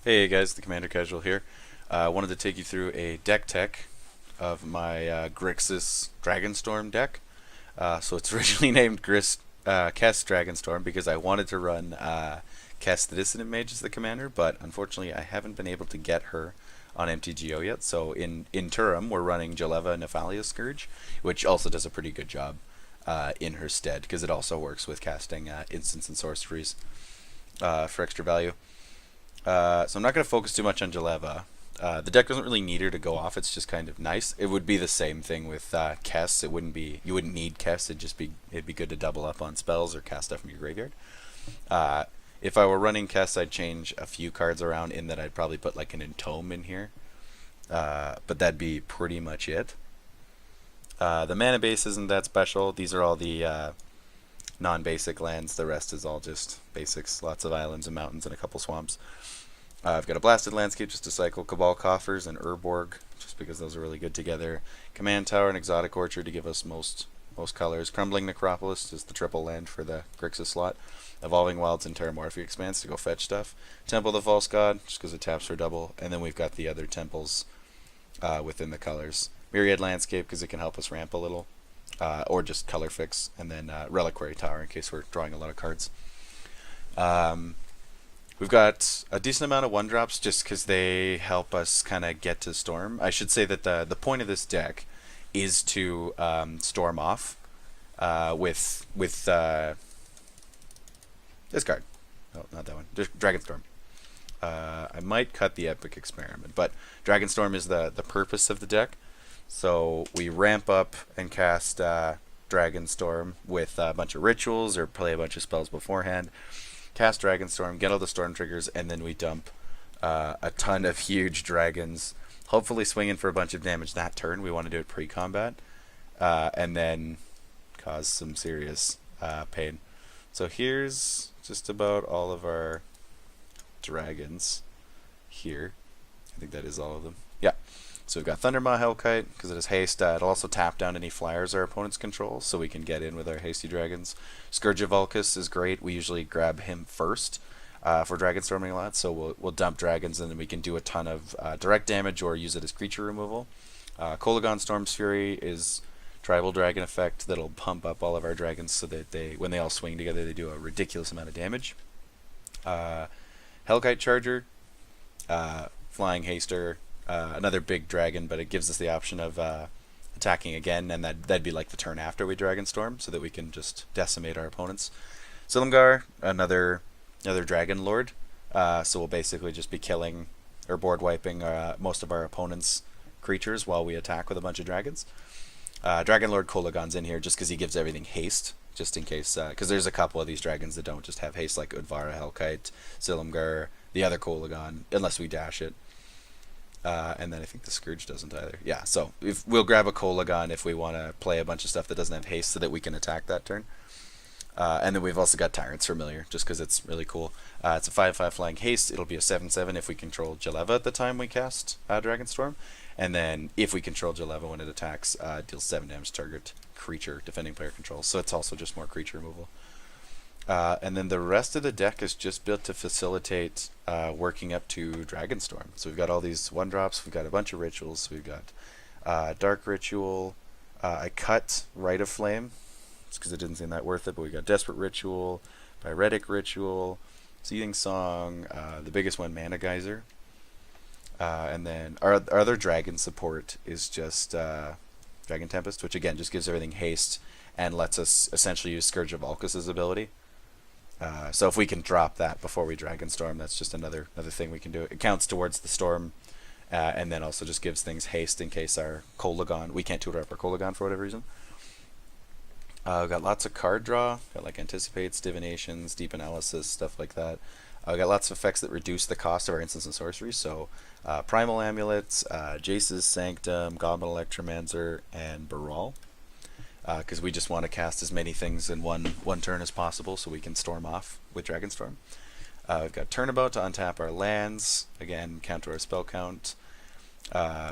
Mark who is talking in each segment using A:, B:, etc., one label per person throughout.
A: Hey guys, the Commander Casual here. I wanted to take you through a deck tech of my Grixis Dragonstorm deck. So it's originally named Kess Dragonstorm because I wanted to run Kess the Dissonant Mage as the commander, but unfortunately I haven't been able to get her on MTGO yet. So in interim, we're running Jaleva Nephalia Scourge, which also does a pretty good job in her stead because it also works with casting instants and sorceries for extra value. So I'm not going to focus too much on Jaleva. The deck doesn't really need her to go off. It's just kind of nice. It would be the same thing with Kess. It wouldn't be you wouldn't need Kess. It'd be good to double up on spells or cast stuff from your graveyard. Uh, if I were running Kess, I'd change a few cards around in that I'd probably put like an Entome in here. But that'd be pretty much it. The mana base isn't that special. These are all the non-basic lands. The rest is all just basics. Lots of islands and mountains and a couple swamps. I've got a Blasted Landscape just to cycle Cabal Coffers and Urborg, just because those are really good together. Command Tower and Exotic Orchard to give us most colors. Crumbling Necropolis is the triple land for the Grixis slot. Evolving Wilds and Terramorphic Expanse to go fetch stuff. Temple of the False God, just because it taps for double. And then we've got the other temples within the colors. Myriad Landscape, because it can help us ramp a little. Or just color fix. And then Reliquary Tower, in case we're drawing a lot of cards. We've got a decent amount of 1-drops just because they help us kind of get to Storm. I should say that the point of this deck is to Storm off with this card. Oh, not that one. Just Dragonstorm. I might cut the Epic Experiment, but Dragonstorm is the purpose of the deck. So we ramp up and cast Dragonstorm with a bunch of rituals or play a bunch of spells beforehand. Cast Dragonstorm, get all the storm triggers, and then we dump a ton of huge dragons. Hopefully swinging for a bunch of damage that turn. We want to do it pre-combat. And then cause some serious pain. So here's just about all of our dragons here. I think that is all of them. Yeah. So we've got Thundermaw Hellkite, because it has haste. It'll also tap down any flyers our opponents control, so we can get in with our hasty dragons. Scourge of Vulcus is great. We usually grab him first for Dragonstorming a lot, so we'll dump dragons, and then we can do a ton of direct damage or use it as creature removal. Kolaghan Storm's Fury is tribal dragon effect that'll pump up all of our dragons so that when they all swing together, they do a ridiculous amount of damage. Hellkite Charger, Flying Haster, another big dragon, but it gives us the option of attacking again, and that'd be like the turn after we Dragonstorm, so that we can just decimate our opponents. Silumgar, another dragon lord, so we'll basically just be killing or board wiping most of our opponents' creatures while we attack with a bunch of dragons. Dragon Lord Kolaghan's in here just because he gives everything haste, just in case, because there's a couple of these dragons that don't just have haste, like Udvara Hellkite, Silumgar, the other Kolaghan, unless we dash it. And then I think the Scourge doesn't either. Yeah, so we'll grab a Kolaghan if we want to play a bunch of stuff that doesn't have haste so that we can attack that turn. And then we've also got Tyrant's Familiar, just because it's really cool. It's a 5/5 flying haste. It'll be a 7/7 if we control Jaleva at the time we cast Dragonstorm. And then if we control Jaleva when it attacks, deals 7 damage to target creature defending player controls. So it's also just more creature removal. And then the rest of the deck is just built to facilitate working up to Dragonstorm. So we've got all these 1-drops, we've got a bunch of rituals, we've got Dark Ritual, I cut Rite of Flame, just because it didn't seem that worth it, but we got Desperate Ritual, Pyretic Ritual, Seething Song, the biggest one, Mana Geyser. And then our other dragon support is just Dragon Tempest, which again just gives everything haste and lets us essentially use Scourge of Vulcus' ability. So if we can drop that before we Dragonstorm, that's just another thing we can do. It counts towards the storm, and then also just gives things haste in case our Kolaghan, we can't tutor up our Kolaghan for whatever reason. We've got lots of card draw, got like Anticipates, Divinations, Deep Analysis, stuff like that. We've got lots of effects that reduce the cost of our instants and sorceries, so Primal Amulets, Jace's Sanctum, Goblin Electromancer, and Baral. Because we just want to cast as many things in one turn as possible so we can storm off with Dragonstorm. We've got Turnabout to untap our lands, again, counter our spell count.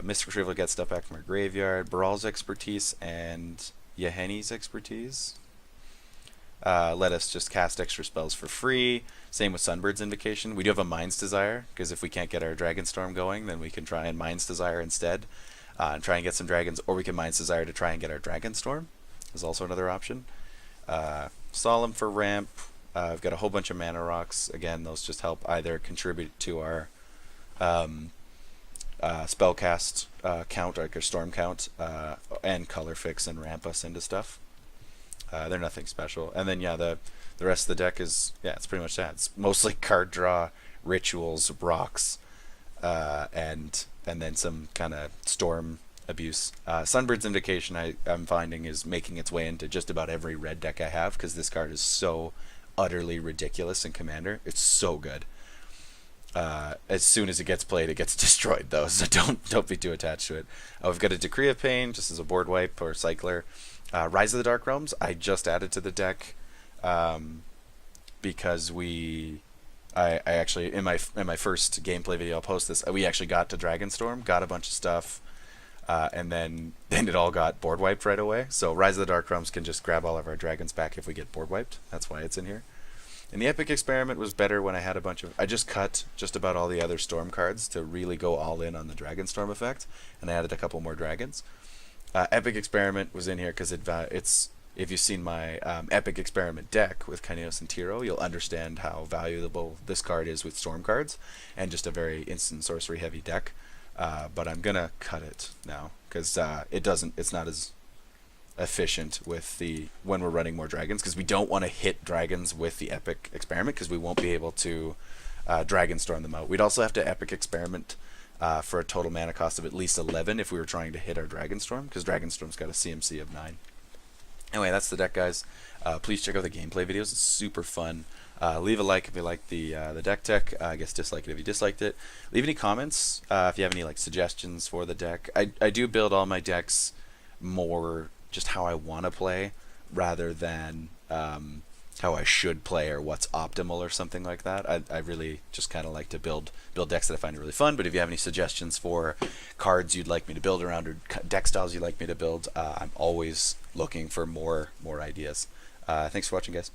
A: Mystic Retrieval gets stuff back from our graveyard. Baral's Expertise and Yeheni's Expertise. let us just cast extra spells for free. Same with Sunbird's Invocation. We do have a Mind's Desire, because if we can't get our Dragonstorm going, then we can try and Mind's Desire instead, and try and get some dragons, or we can Mind's Desire to try and get our Dragonstorm. Is also another option. Solemn for ramp. I've got a whole bunch of mana rocks. Again, those just help either contribute to our spellcast count, like our storm count, and color fix and ramp us into stuff. They're nothing special. And then the rest of the deck is, it's pretty much that. It's mostly card draw, rituals, rocks, and then some kind of storm abuse. Sunbird's Invocation I'm finding is making its way into just about every red deck I have, because this card is so utterly ridiculous in Commander. It's so good. As soon as it gets played, it gets destroyed though, so don't be too attached to it. We've got a Decree of Pain just as a board wipe or cycler. Rise of the Dark Realms I just added to the deck because I actually in my first gameplay video, I'll post this, we actually got to Dragonstorm, got a bunch of stuff, and then it all got board wiped right away. So Rise of the Dark Realms can just grab all of our dragons back if we get board wiped. That's why it's in here. And the Epic Experiment was better when I had a bunch of... I just cut just about all the other Storm cards to really go all in on the Dragonstorm effect, and I added a couple more dragons. Epic Experiment was in here because it's... If you've seen my Epic Experiment deck with Kaineos and Tiro, you'll understand how valuable this card is with Storm cards, and just a very instant sorcery heavy deck. But I'm gonna cut it now because it's not as efficient with when we're running more dragons, because we don't want to hit dragons with the Epic Experiment because we won't be able to Dragonstorm them out. We'd also have to Epic Experiment for a total mana cost of at least 11 if we were trying to hit our Dragonstorm, because Dragonstorm's got a CMC of 9. Anyway, that's the deck, guys. Please check out the gameplay videos. It's super fun. Leave a like if you like the deck tech. I guess dislike it if you disliked it. Leave any comments if you have any suggestions for the deck. I do build all my decks more just how I want to play rather than how I should play or what's optimal or something like that. I really just kind of like to build decks that I find really fun. But if you have any suggestions for cards you'd like me to build around or deck styles you'd like me to build, I'm always looking for more ideas. Thanks for watching, guys.